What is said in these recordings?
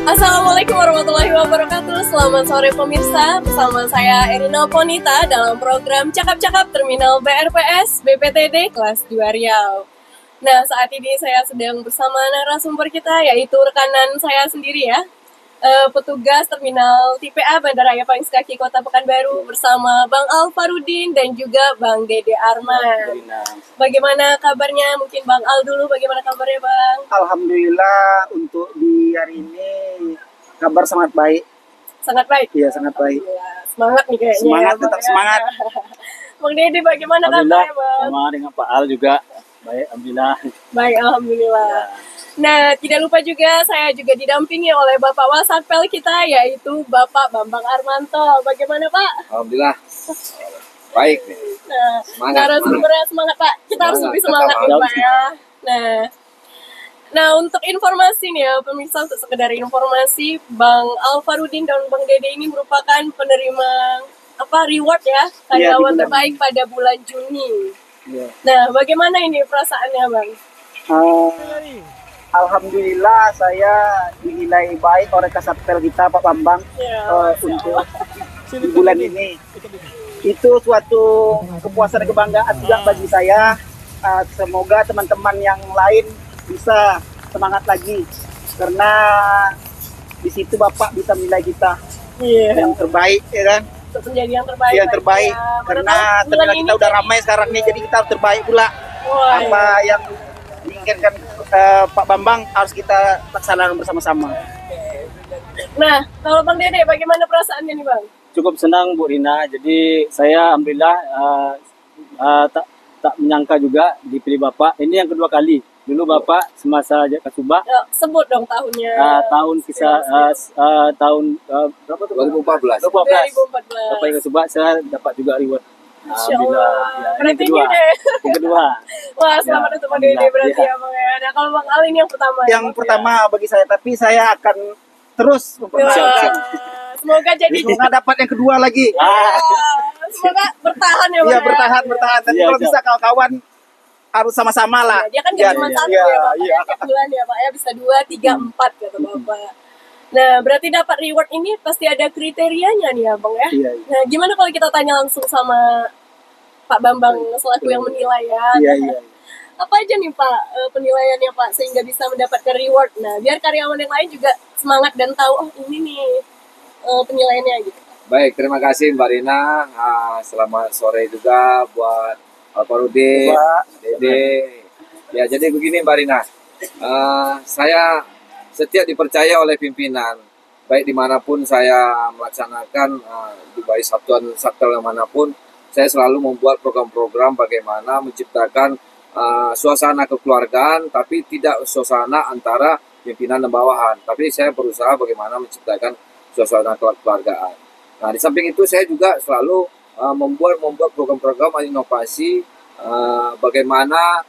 Assalamualaikum warahmatullahi wabarakatuh. Selamat sore pemirsa. Bersama saya Erina Ponita dalam program Cakap-Cakap Terminal BRPS BPTD kelas 2 Riau. Nah, saat ini saya sedang bersama narasumber kita, yaitu rekanan saya sendiri ya, petugas Terminal TPA Bandara Yapangis Kaki Kota Pekanbaru bersama Bang Alfarudin dan juga Bang Dede Arman. Bagaimana kabarnya? Mungkin Bang Al dulu, bagaimana kabarnya Bang? Alhamdulillah untuk di hari ini kabar sangat baik. Sangat baik? Iya, sangat baik. Semangat nih kayaknya. Semangat, ya, tetap ya. semangat. Bang Dede bagaimana kabarnya Bang? Sama dengan Pak Al juga. Baik, Alhamdulillah. Baik, Alhamdulillah. Nah, tidak lupa juga saya juga didampingi oleh Bapak Wasatpel kita, yaitu Bapak Bambang Armanto. Bagaimana Pak? Alhamdulillah. Baik nih. Nah, Semangat, narasumbernya semangat Pak. Kita harus lebih semangat nih Pak ya. Nah, untuk informasi nih ya, pemirsa, untuk sekedar informasi, Bang Alfarudin dan Bang Dede ini merupakan penerima reward ya, karyawan terbaik pada bulan Juni. Ya. Nah, bagaimana ini perasaannya Bang? Alhamdulillah saya dinilai baik oleh Kasatpel kita Pak Bambang untuk di bulan ini. Itu suatu kepuasan dan kebanggaan juga bagi saya. Semoga teman-teman yang lain bisa semangat lagi karena di situ Bapak bisa menilai kita yang terbaik, ya kan? Untuk menjadi yang terbaik. Yang terbaik ya. karena ternyata kita udah ramai sekarang nih, jadi kita harus terbaik pula. Apa yang diinginkan Pak Bambang harus kita laksanakan bersama-sama. Nah, kalau Bang Dede bagaimana perasaannya nih Bang? Cukup senang Bu Rina. Jadi saya alhamdulillah tak menyangka juga dipilih Bapak. Ini yang kedua kali. Dulu Bapak semasa Kasubag. Sebut dong tahunnya. Tahun tahun berapa tuh? 2014. 2014. Bapak yang Kasubag saya dapat juga reward. Alhamdulillah. Ya, Berarti yang kedua. Yang kedua. Wah, selamat untuk Bang Dede berarti ya Bang ya. Nah, kalau Bang Al ini yang pertama. Yang pertama bagi saya, tapi saya akan terus mempertahankan. Semoga jadi. Semoga dapat yang kedua lagi. Semoga bertahan ya Bang. Iya, bertahan. Tapi kalau bisa kawan-kawan harus sama-sama lah. Dia kan gak cuma satu ya Pak, tiap bulan ya Pak ya, bisa 2, 3, 4 kata Bapak. Nah, berarti dapat reward ini pasti ada kriterianya nih ya Bang ya. Iya. Nah, gimana kalau kita tanya langsung sama Pak Bambang selaku yang menilai ya. Iya. Apa aja nih Pak penilaiannya Pak sehingga bisa mendapatkan reward. Nah, biar karyawan yang lain juga semangat dan tahu ini nih penilaiannya gitu. Baik, terima kasih Mbak Rina. Selamat sore juga buat Alfarudin, Dede. Ya, jadi begini Mbak Rina. Saya setiap dipercaya oleh pimpinan, baik dimanapun saya melaksanakan di baik satuan satpel manapun, saya selalu membuat program-program bagaimana menciptakan suasana kekeluargaan, tapi tidak suasana antara pimpinan dan bawahan. Tapi saya berusaha bagaimana menciptakan suasana kekeluargaan. Nah, di samping itu saya juga selalu membuat program-program inovasi, bagaimana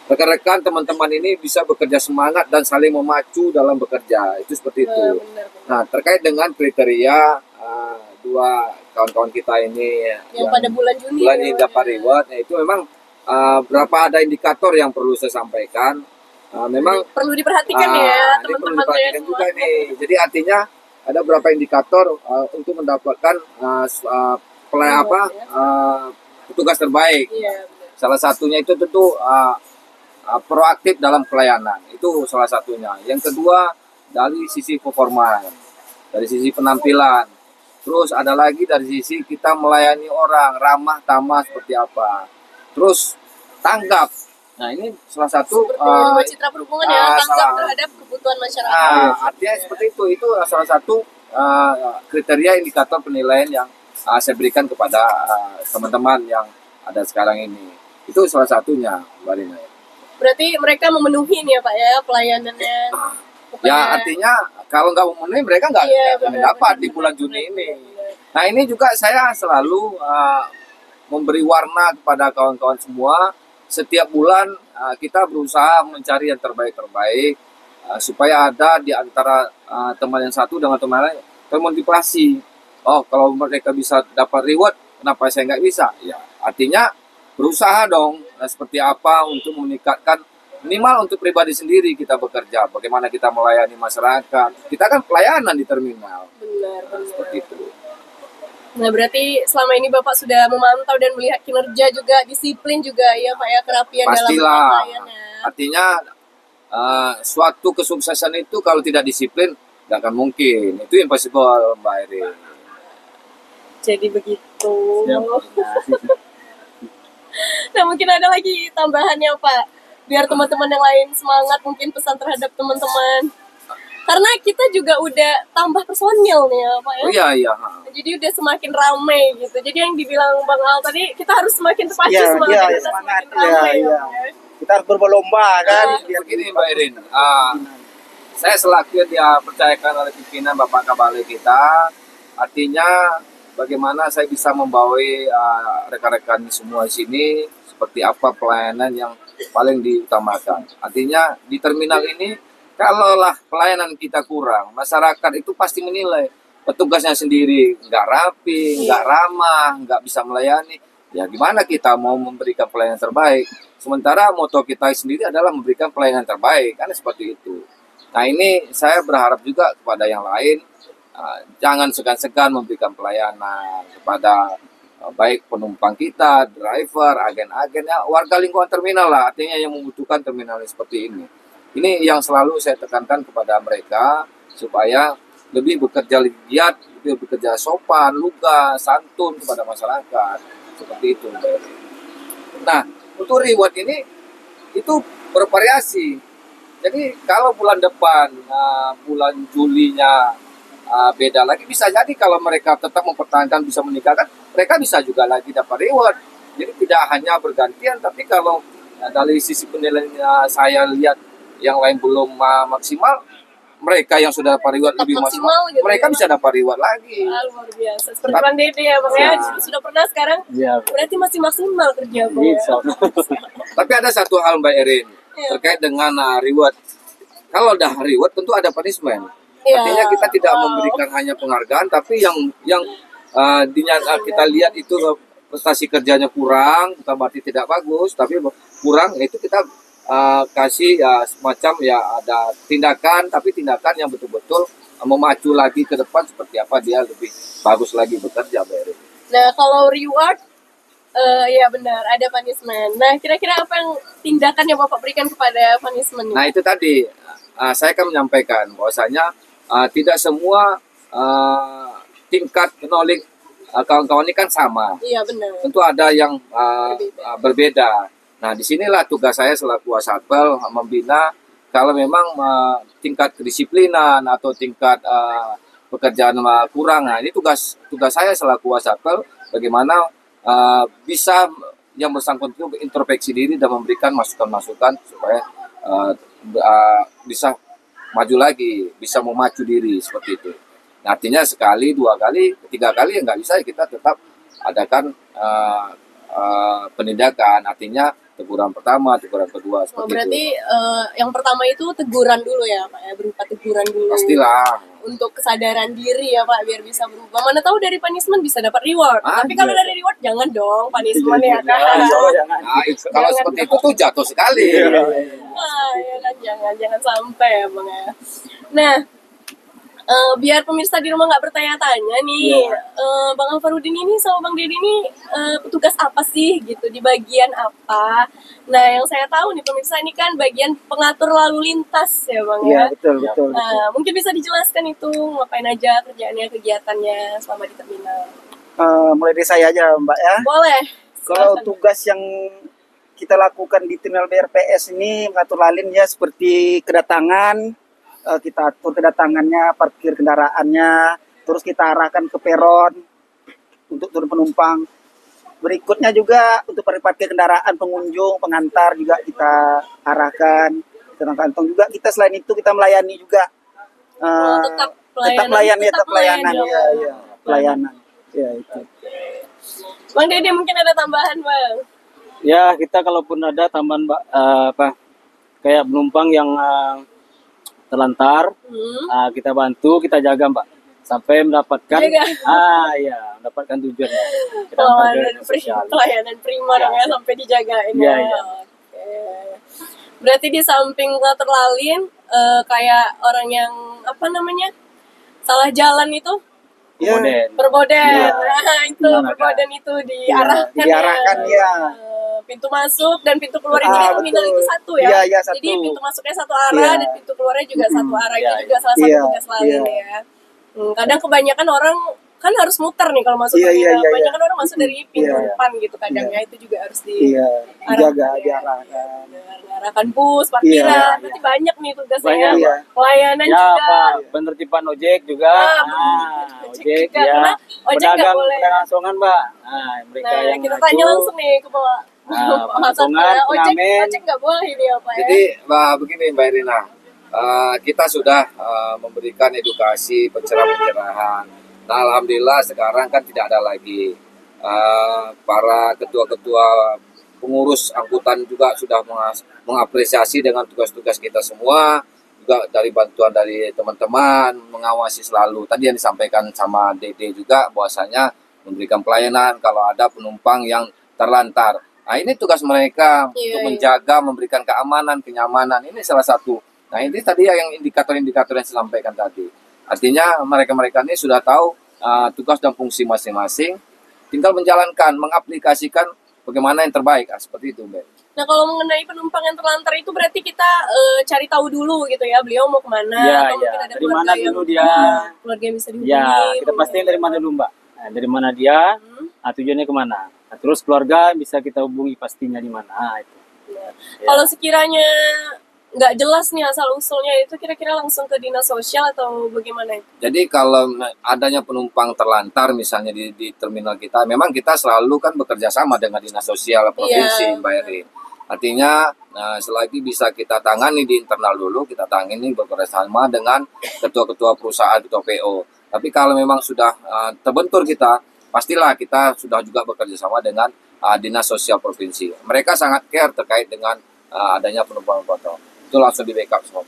rekan-rekan teman-teman ini bisa bekerja semangat dan saling memacu dalam bekerja. Itu seperti itu. Benar. Nah, terkait dengan kriteria dua kawan-kawan kita ini yang pada bulan Juni ini dapat reward, itu memang berapa ada indikator yang perlu saya sampaikan. Memang perlu diperhatikan ya teman-teman saya semua. juga nih. Jadi artinya ada beberapa indikator untuk mendapatkan petugas terbaik. Iya, Salah satunya itu tentu proaktif dalam pelayanan, itu salah satunya. Yang kedua dari sisi performa, dari sisi penampilan. Terus ada lagi dari sisi kita melayani orang, ramah tamah seperti apa. Terus tanggap. Nah, ini salah satu citra perhubungan ya, tanggap terhadap kebutuhan masyarakat. Artinya seperti itu salah satu kriteria indikator penilaian yang saya berikan kepada teman-teman yang ada sekarang ini. Itu salah satunya, Mbak Rina. Berarti mereka memenuhi nih ya Pak ya pelayanannya. Ya, artinya kalau nggak memenuhi mereka nggak dapat di bulan Juni ini. Nah, ini juga saya selalu memberi warna kepada kawan-kawan semua. Setiap bulan kita berusaha mencari yang terbaik-terbaik supaya ada di antara teman yang satu dengan teman lain termotivasi. Oh, kalau mereka bisa dapat reward, kenapa saya nggak bisa? Ya, artinya berusaha dong seperti apa untuk meningkatkan Minimal untuk pribadi sendiri kita bekerja, bagaimana kita melayani masyarakat. Kita kan pelayanan di terminal. Benar. Seperti itu. Nah, berarti selama ini Bapak sudah memantau dan melihat kinerja juga, disiplin juga ya Pak ya, kerapian dalam Pastilah. pelayanan. Artinya suatu kesuksesan itu kalau tidak disiplin tidak akan mungkin. Itu impossible, Mbak Erin. Jadi begitu. Ya. Nah, mungkin ada lagi tambahannya Pak, biar teman-teman yang lain semangat, mungkin pesan terhadap teman-teman. Karena kita juga udah tambah personil nih ya Pak ya. Oh iya. Jadi udah semakin ramai gitu. Jadi yang dibilang Bang Al tadi, kita harus semakin terpacu, Iya, semangat iya, kita semangat, semakin ramai iya, ya iya. Pak ya. Kita harus berlomba kan. Biar Begini Mbak Erin, saya selaku yang dipercayakan oleh pimpinan Bapak Kabale kita, artinya bagaimana saya bisa membawai rekan-rekan semua di sini seperti apa pelayanan yang paling diutamakan. Artinya di terminal ini kalaulah pelayanan kita kurang, masyarakat itu pasti menilai petugasnya sendiri nggak rapi, nggak ramah, nggak bisa melayani. Ya gimana kita mau memberikan pelayanan terbaik? Sementara moto kita sendiri adalah memberikan pelayanan terbaik, kan seperti itu. Nah ini saya berharap juga kepada yang lain, jangan segan-segan memberikan pelayanan kepada baik penumpang kita, driver, agen-agen, ya, warga lingkungan terminal lah, artinya yang membutuhkan terminal seperti ini. Ini yang selalu saya tekankan kepada mereka supaya lebih bekerja giat, lebih bekerja sopan, lugas, santun kepada masyarakat. Seperti itu. Nah, untuk reward ini itu bervariasi. Jadi kalau bulan depan, bulan Julinya beda lagi, bisa jadi kalau mereka tetap mempertahankan bisa meningkatkan, mereka bisa juga lagi dapat reward. Jadi tidak hanya bergantian, tapi kalau dari sisi penilaian saya lihat yang lain belum maksimal, mereka yang sudah dapat reward lebih maksimal, gitu mereka ya, bisa dapat reward lagi. luar biasa. Seperti Bang Dede ya Bang ya, sudah pernah, sekarang Iya. berarti masih maksimal kerja Bang ya. Tapi ada satu hal Mbak Erin, terkait dengan reward. Kalau udah reward tentu ada punishment. Iya. Artinya kita tidak memberikan hanya penghargaan, tapi yang kita lihat itu prestasi kerjanya kurang, bukan berarti tidak bagus, tapi kurang, itu kita kasih semacam ada tindakan, tapi tindakan yang betul-betul memacu lagi ke depan seperti apa dia lebih bagus lagi bekerja, Mbak Erin. Nah, kalau reward, ya benar, ada punishment. Nah, kira-kira apa yang tindakan yang Bapak berikan kepada punishment? Nah itu tadi, saya akan menyampaikan bahwasanya tidak semua tingkat knowledge kawan-kawan ini kan sama. Iya benar. Tentu ada yang berbeda. Nah disinilah tugas saya selaku Wasatpel membina kalau memang tingkat kedisiplinan atau tingkat pekerjaan kurang. Nah ini tugas saya selaku Wasatpel bagaimana bisa yang bersangkutan itu introspeksi diri dan memberikan masukan-masukan supaya bisa maju lagi, bisa memacu diri seperti itu. Nah, artinya sekali, 2 kali, 3 kali ya nggak bisa, kita tetap adakan penindakan. Artinya teguran pertama, teguran kedua seperti berarti itu. Yang pertama itu teguran dulu ya Pak ya, berupa teguran dulu. Pastilah. Untuk kesadaran diri ya Pak, biar bisa berubah. Mana tahu dari punishment bisa dapat reward. Tapi kalau dari reward jangan dong punishment ya kan. Nah, kalau seperti itu tuh jatuh sekali. Ya kan, jangan sampai ya Bang ya. Nah, biar pemirsa di rumah nggak bertanya-tanya nih, Bang Alfarudin ini sama Bang Dede ini petugas apa sih gitu, di bagian apa? Nah, yang saya tahu nih pemirsa ini kan bagian pengatur lalu lintas ya Bang ya. Iya, betul. Nah, mungkin bisa dijelaskan itu ngapain aja kerjaannya, kegiatannya selama di terminal. Mulai dari saya aja Mbak ya. Boleh. Kalau Silakan. tugas yang kita lakukan di terminal BRPS ini mengatur lalin ya seperti kedatangan, kita atur kedatangannya, parkir kendaraannya, terus kita arahkan ke peron untuk turun penumpang. Berikutnya juga untuk parkir kendaraan pengunjung, pengantar juga kita arahkan, kantong juga. Kita selain itu kita melayani juga. Tetap pelayanan ya itu. Bang Dede mungkin ada tambahan Bang. Ya, kita kalaupun ada tambahan kayak penumpang yang terlantar, kita bantu, kita jaga Mbak sampai mendapatkan mendapatkan tujuannya. Pelayanan prima ya, sampai dijagain. Iya. Oke. Berarti di samping terlalin, kayak orang yang apa namanya salah jalan itu, perboden. Nah, itu perboden itu diarahkan ya. Pintu masuk dan pintu keluar ini di terminal itu satu ya. Iya, satu. Jadi pintu masuknya satu arah dan pintu keluarnya juga satu arah. Itu juga salah satu tugas lalin ya. Kadang kebanyakan orang kan harus muter nih kalau masuk terminal. Kebanyakan orang masuk dari pintu depan gitu kadang ya. Itu juga harus diarahkan bus, parkiran. Berarti banyak nih tugasnya. Pelayanan juga. Penertiban ojek juga. Ojek ya. Karena ojek nggak boleh. Pedagang asongan, Mbak. Mereka yang kita tanya langsung nih ke Pak. Ojek nggak boleh ini apa ya? Jadi begini Mbak Irina, kita sudah memberikan edukasi pencerahan. Nah, alhamdulillah sekarang kan tidak ada lagi para ketua-ketua pengurus angkutan juga sudah mengapresiasi dengan tugas-tugas kita semua, juga dari bantuan dari teman-teman mengawasi selalu. Tadi yang disampaikan sama Dede juga bahwasanya memberikan pelayanan kalau ada penumpang yang terlantar. Nah, ini tugas mereka untuk menjaga, memberikan keamanan, kenyamanan. Ini salah satu. Nah, ini tadi yang indikator-indikator yang saya sampaikan tadi. Artinya mereka-mereka ini sudah tahu tugas dan fungsi masing-masing. Tinggal menjalankan, mengaplikasikan bagaimana yang terbaik. Seperti itu, Mbak. Nah, kalau mengenai penumpang yang terlantar itu berarti kita cari tahu dulu gitu ya. Beliau mau kemana, atau mungkin ada dari mana dulu dia. Keluarga yang bisa dihubungi. Ya, kita pastiin dari mana dulu, Mbak. Nah, dari mana dia, tujuannya kemana. Nah, terus keluarga bisa kita hubungi pastinya di mana itu. Ya. Kalau sekiranya nggak jelas nih asal usulnya itu kira-kira langsung ke dinas sosial atau bagaimana? Jadi kalau adanya penumpang terlantar misalnya di terminal kita, memang kita selalu kan bekerja sama dengan dinas sosial provinsi, Mbak Erin. Artinya selagi bisa kita tangani di internal dulu, kita tangani bekerja sama dengan ketua-ketua perusahaan atau PO. Tapi kalau memang sudah terbentur kita, pastilah kita sudah juga bekerja sama dengan dinas sosial provinsi. Mereka sangat care terkait dengan adanya penumpang potong. Itu langsung di backup semua.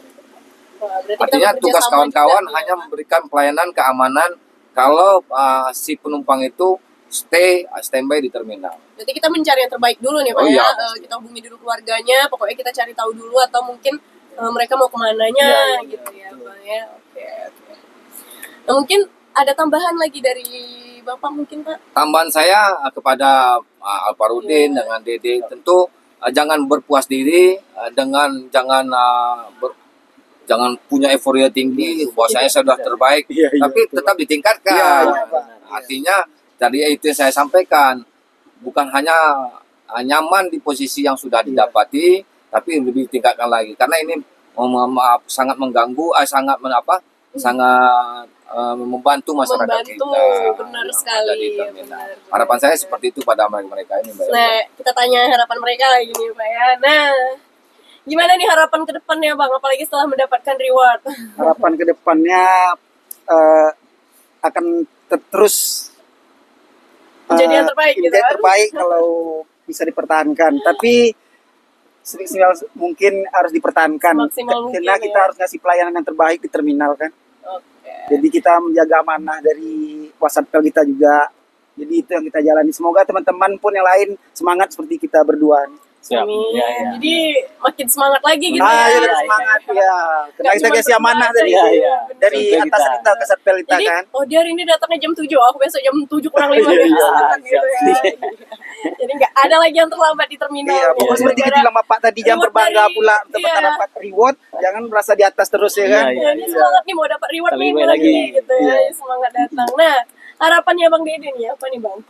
Artinya tugas kawan-kawan hanya memberikan pelayanan keamanan kalau si penumpang itu standby di terminal. Berarti kita mencari yang terbaik dulu nih Pak ya. Kita hubungi dulu keluarganya, pokoknya kita cari tahu dulu atau mungkin mereka mau kemananya gitu ya Pak ya. Oke. Nah, mungkin ada tambahan lagi dari Bapak mungkin Pak? Tambahan saya kepada Alparudin dengan Dede tentu jangan berpuas diri dengan jangan punya euforia tinggi bahwasanya sudah terbaik, tapi tetap ditingkatkan. Artinya tadi itu yang saya sampaikan, bukan hanya nyaman di posisi yang sudah didapati, tapi lebih ditingkatkan lagi karena ini sangat mengganggu, sangat membantu masyarakat kita. Benar sekali. Harapan saya seperti itu pada mereka ini, Mbak. Nah, kita tanya harapan mereka lagi nih, Pak ya. Nah, gimana nih harapan ke depannya, Bang? Apalagi setelah mendapatkan reward. Harapan ke depannya akan terus jadi yang terbaik gitu kan? Terbaik kalau bisa dipertahankan. Tapi semaksimal mungkin harus dipertahankan. Karena kita harus ngasih pelayanan yang terbaik di terminal kan. Jadi kita menjaga amanah dari wasatpel kita juga. Jadi itu yang kita jalani. Semoga teman-teman pun yang lain semangat seperti kita berdua. Amin. Jadi makin semangat lagi gitu semangat ya. Karena kita kasih amanah dari atas kita ke satpel kita kan. Oh dia hari ini datangnya jam 7, aku besok jam 7 kurang 5 gitu ya. Jadi nggak ada lagi yang terlambat di terminal. Iya, pokoknya seperti kita bilang Bapak tadi jangan berbangga pula dapat reward, jangan merasa di atas terus ya kan. Ini semangat nih mau dapat reward nih lagi gitu ya, semangat datang. Nah, harapannya Bang Dede nih apa nih Bang?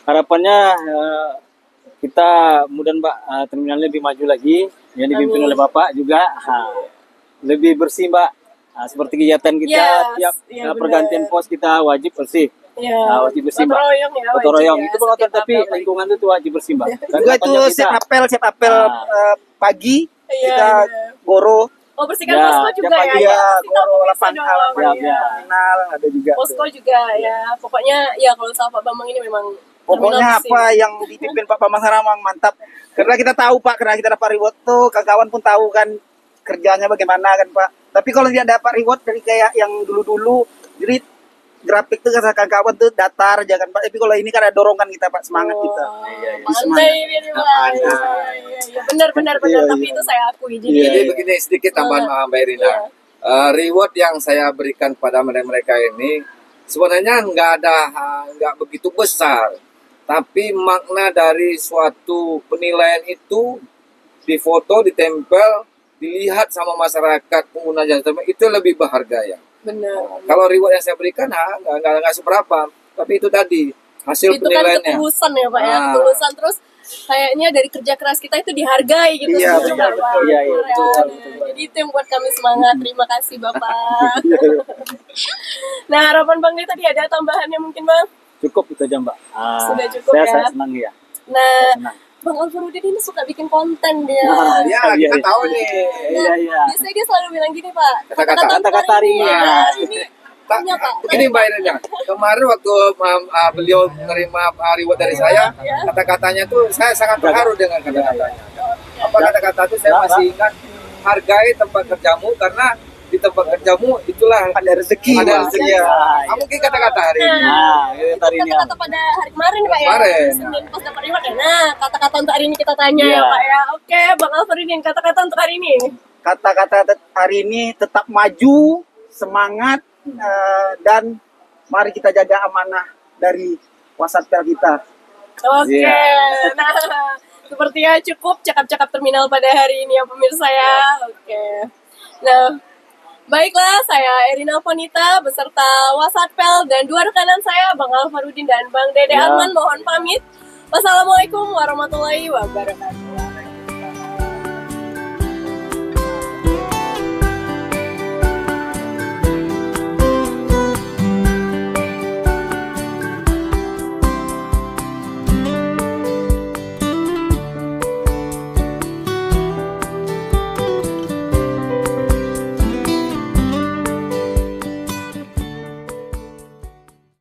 Harapannya kita mudah-mudahan Mbak terminalnya lebih maju lagi, yang dipimpin oleh Bapak juga lebih bersih Mbak. Seperti kegiatan kita tiap pergantian pos kita wajib bersih. Wajib bersih Mbak. Gotong royong itu penonton tapi lingkungan itu wajib bersih Mbak. Juga itu set apel pagi kita goro. Oh bersihkan posko juga ya. Goro lapangan terminal ada juga. Posko juga ya. Pokoknya ya kalau sama Pak Bambang ini memang pokoknya apa yang dipimpin Pak Bambang Haramang mantap. Karena kita tahu Pak, karena kita dapat reward tuh, kawan-kawan pun tahu kan kerjanya bagaimana kan Pak. Tapi kalau tidak dapat reward dari kayak yang dulu-dulu, jadi grafik tuh kawan-kawan tuh datar jangan Pak. Tapi kalau ini kan ada dorongan kita Pak, semangat kita. Pandai ini Pak. Benar. Tapi itu saya akui. Jadi begini sedikit tambahan Mbak Irina. Reward yang saya berikan pada mereka ini sebenarnya nggak begitu besar, tapi makna dari suatu penilaian itu difoto, ditempel, dilihat sama masyarakat pengguna jasa itu lebih berharga ya. Benar. Kalau reward yang saya berikan nggak seberapa, tapi itu tadi hasil itu penilaiannya. Itu kan ketulusan ya Pak ya, ketulusan terus kayaknya dari kerja keras kita itu dihargai gitu. Iya, betul. Jadi itu yang buat kami semangat. Terima kasih Bapak. Nah, harapan Bang Dede tadi ada tambahannya mungkin Bang? Cukup itu aja Mbak. Sudah cukup ya. Saya senang ya. Nah, Bang Alfarudin ini suka bikin konten dia. Kita tahu nih. Iya. Biasanya dia selalu bilang gini Pak. Kata-kata hari ini. Ini punya Pak. Begini Mbak Irina, kemarin waktu beliau menerima reward dari saya, kata-katanya tuh saya sangat terharu dengan kata-katanya. Apa kata-kata itu saya masih ingat, hargai tempat kerjamu karena di tempat kerjamu itulah Ada rezeki. Mungkin kata-kata hari ini. Kata-kata pada hari kemarin Pak ya. Kemarin. Senin pas dapat reward ya. Nah, kata-kata untuk hari ini kita tanya ya Pak ya. Oke, Bang Alfarudin, kata-kata untuk hari ini. Kata-kata hari ini tetap maju, semangat, dan mari kita jaga amanah dari Wasatpel kita. Oke. Nah, sepertinya cukup cakap-cakap terminal pada hari ini ya pemirsa ya. Oke. Nah, baiklah, saya Erina Ponita beserta Wasatpel dan dua rekanan saya, Bang Alfarudin dan Bang Dede Arman mohon pamit. Wassalamualaikum warahmatullahi wabarakatuh.